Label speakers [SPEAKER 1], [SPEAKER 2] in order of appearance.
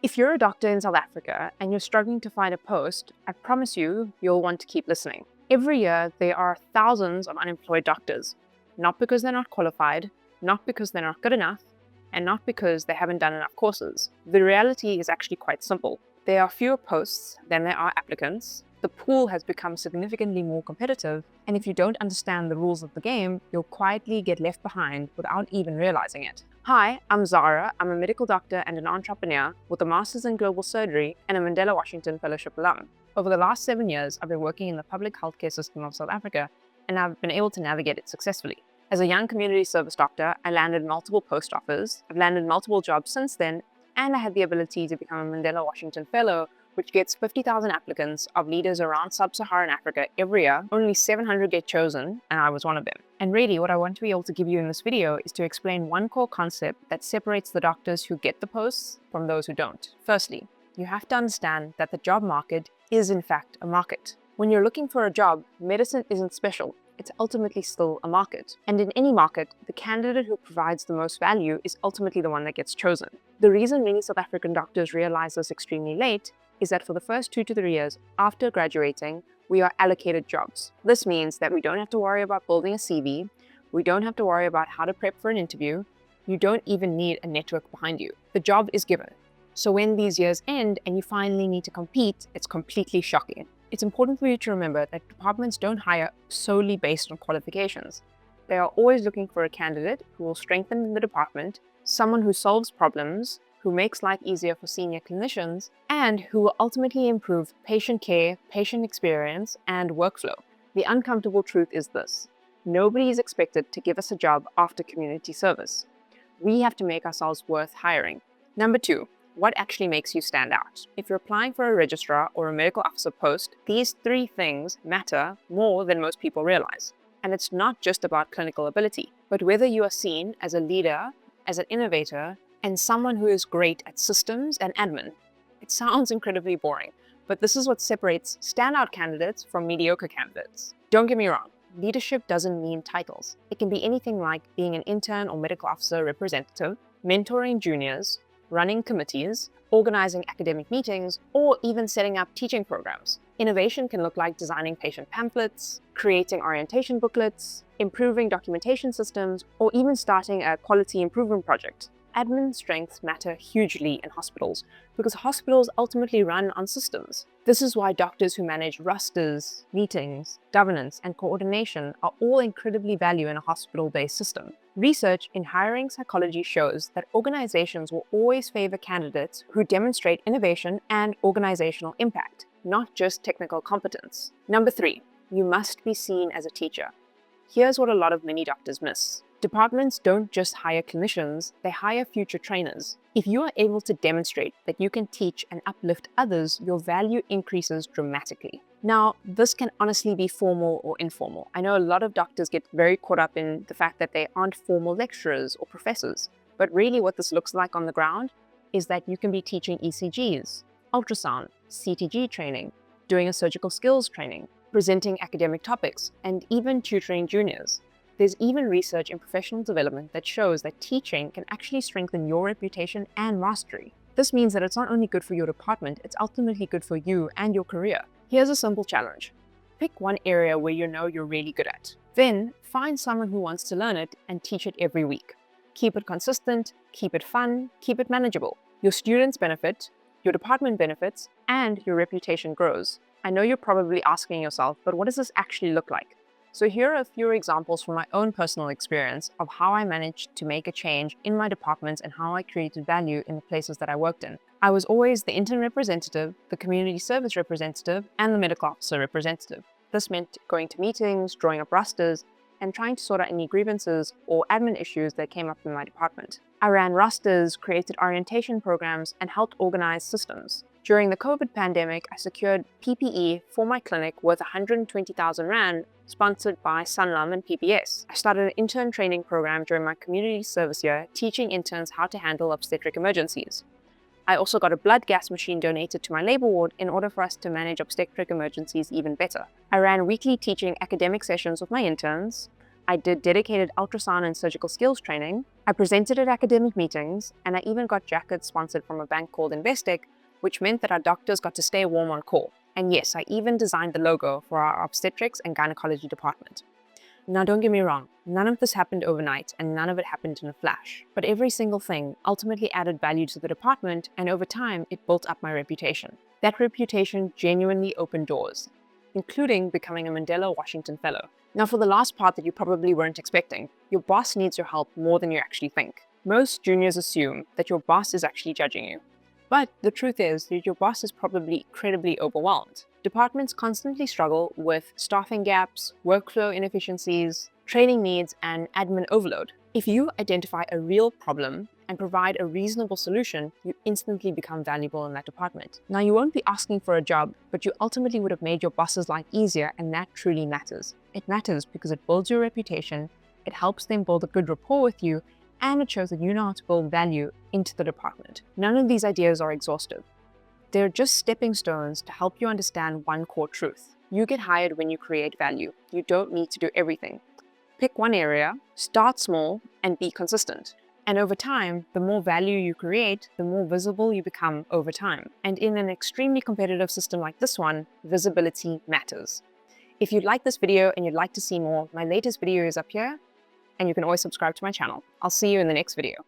[SPEAKER 1] If you're a doctor in South Africa and you're struggling to find a post, I promise you'll want to keep listening. Every year, there are thousands of unemployed doctors, not because they're not qualified, not because they're not good enough, and not because they haven't done enough courses. The reality is actually quite simple. There are fewer posts than there are applicants. The pool has become significantly more competitive, and if you don't understand the rules of the game, you'll quietly get left behind without even realizing it. Hi, I'm Zahra. I'm a medical doctor and an entrepreneur with a master's in global surgery and a Mandela Washington Fellowship alum. Over the last 7 years, I've been working in the public healthcare system of South Africa, and I've been able to navigate it successfully. As a young community service doctor, I landed multiple post offers. I've landed multiple jobs since then, and I had the ability to become a Mandela Washington Fellow, which gets 50,000 applicants of leaders around sub-Saharan Africa every year. Only 700 get chosen, and I was one of them. And really, what I want to be able to give you in this video is to explain one core concept that separates the doctors who get the posts from those who don't. Firstly, you have to understand that the job market is in fact a market. When you're looking for a job, medicine isn't special. It's ultimately still a market. And in any market, the candidate who provides the most value is ultimately the one that gets chosen. The reason many South African doctors realize this extremely late is that for the first 2 to 3 years after graduating, we are allocated jobs. This means that we don't have to worry about building a CV, we don't have to worry about how to prep for an interview, you don't even need a network behind you. The job is given. So when these years end and you finally need to compete, it's completely shocking. It's important for you to remember that departments don't hire solely based on qualifications. They are always looking for a candidate who will strengthen the department, someone who solves problems, who makes life easier for senior clinicians, and who will ultimately improve patient care, patient experience, and workflow. The uncomfortable truth is this: nobody is expected to give us a job after community service. We have to make ourselves worth hiring. Number 2. What actually makes you stand out? If you're applying for a registrar or a medical officer post, these 3 things matter more than most people realize. And it's not just about clinical ability, but whether you are seen as a leader, as an innovator, and someone who is great at systems and admin. It sounds incredibly boring, but this is what separates standout candidates from mediocre candidates. Don't get me wrong, leadership doesn't mean titles. It can be anything like being an intern or medical officer representative, mentoring juniors, running committees, organizing academic meetings, or even setting up teaching programs. Innovation can look like designing patient pamphlets, creating orientation booklets, improving documentation systems, or even starting a quality improvement project. Admin strengths matter hugely in hospitals because hospitals ultimately run on systems. This is why doctors who manage rosters, meetings, governance, and coordination are all incredibly valued in a hospital-based system. Research in hiring psychology shows that organizations will always favor candidates who demonstrate innovation and organizational impact, not just technical competence. Number 3, you must be seen as a teacher. Here's what a lot of many doctors miss. Departments don't just hire clinicians, they hire future trainers. If you are able to demonstrate that you can teach and uplift others, your value increases dramatically. Now, this can honestly be formal or informal. I know a lot of doctors get very caught up in the fact that they aren't formal lecturers or professors, but really what this looks like on the ground is that you can be teaching ECGs, ultrasound, CTG training, doing a surgical skills training, presenting academic topics, and even tutoring juniors. There's even research in professional development that shows that teaching can actually strengthen your reputation and mastery. This means that it's not only good for your department, it's ultimately good for you and your career. Here's a simple challenge. Pick one area where you know you're really good at. Then find someone who wants to learn it and teach it every week. Keep it consistent, keep it fun, keep it manageable. Your students benefit, your department benefits, and your reputation grows. I know you're probably asking yourself, but what does this actually look like? So here are a few examples from my own personal experience of how I managed to make a change in my departments and how I created value in the places that I worked in. I was always the intern representative, the community service representative, and the medical officer representative. This meant going to meetings, drawing up rosters, and trying to sort out any grievances or admin issues that came up in my department. I ran rosters, created orientation programs, and helped organize systems. During the COVID pandemic, I secured PPE for my clinic worth 120,000 Rand, sponsored by Sanlam and PPS. I started an intern training program during my community service year, teaching interns how to handle obstetric emergencies. I also got a blood gas machine donated to my labor ward in order for us to manage obstetric emergencies even better. I ran weekly teaching academic sessions with my interns, I did dedicated ultrasound and surgical skills training, I presented at academic meetings, and I even got jackets sponsored from a bank called Investec, which meant that our doctors got to stay warm on call. And yes, I even designed the logo for our obstetrics and gynecology department. Now don't get me wrong, none of this happened overnight and none of it happened in a flash. But every single thing ultimately added value to the department, and over time it built up my reputation. That reputation genuinely opened doors, including becoming a Mandela Washington Fellow. Now for the last part that you probably weren't expecting, your boss needs your help more than you actually think. Most juniors assume that your boss is actually judging you. But the truth is that your boss is probably incredibly overwhelmed. Departments constantly struggle with staffing gaps, workflow inefficiencies, training needs, and admin overload. If you identify a real problem and provide a reasonable solution, you instantly become valuable in that department. Now, you won't be asking for a job, but you ultimately would have made your boss's life easier, and that truly matters. It matters because it builds your reputation, it helps them build a good rapport with you, and it shows that you know how to build value into the department. None of these ideas are exhaustive. They're just stepping stones to help you understand one core truth. You get hired when you create value. You don't need to do everything. Pick one area, start small, and be consistent. And over time, the more value you create, the more visible you become over time. And in an extremely competitive system like this one, visibility matters. If you'd like this video and you'd like to see more, my latest video is up here, and you can always subscribe to my channel. I'll see you in the next video.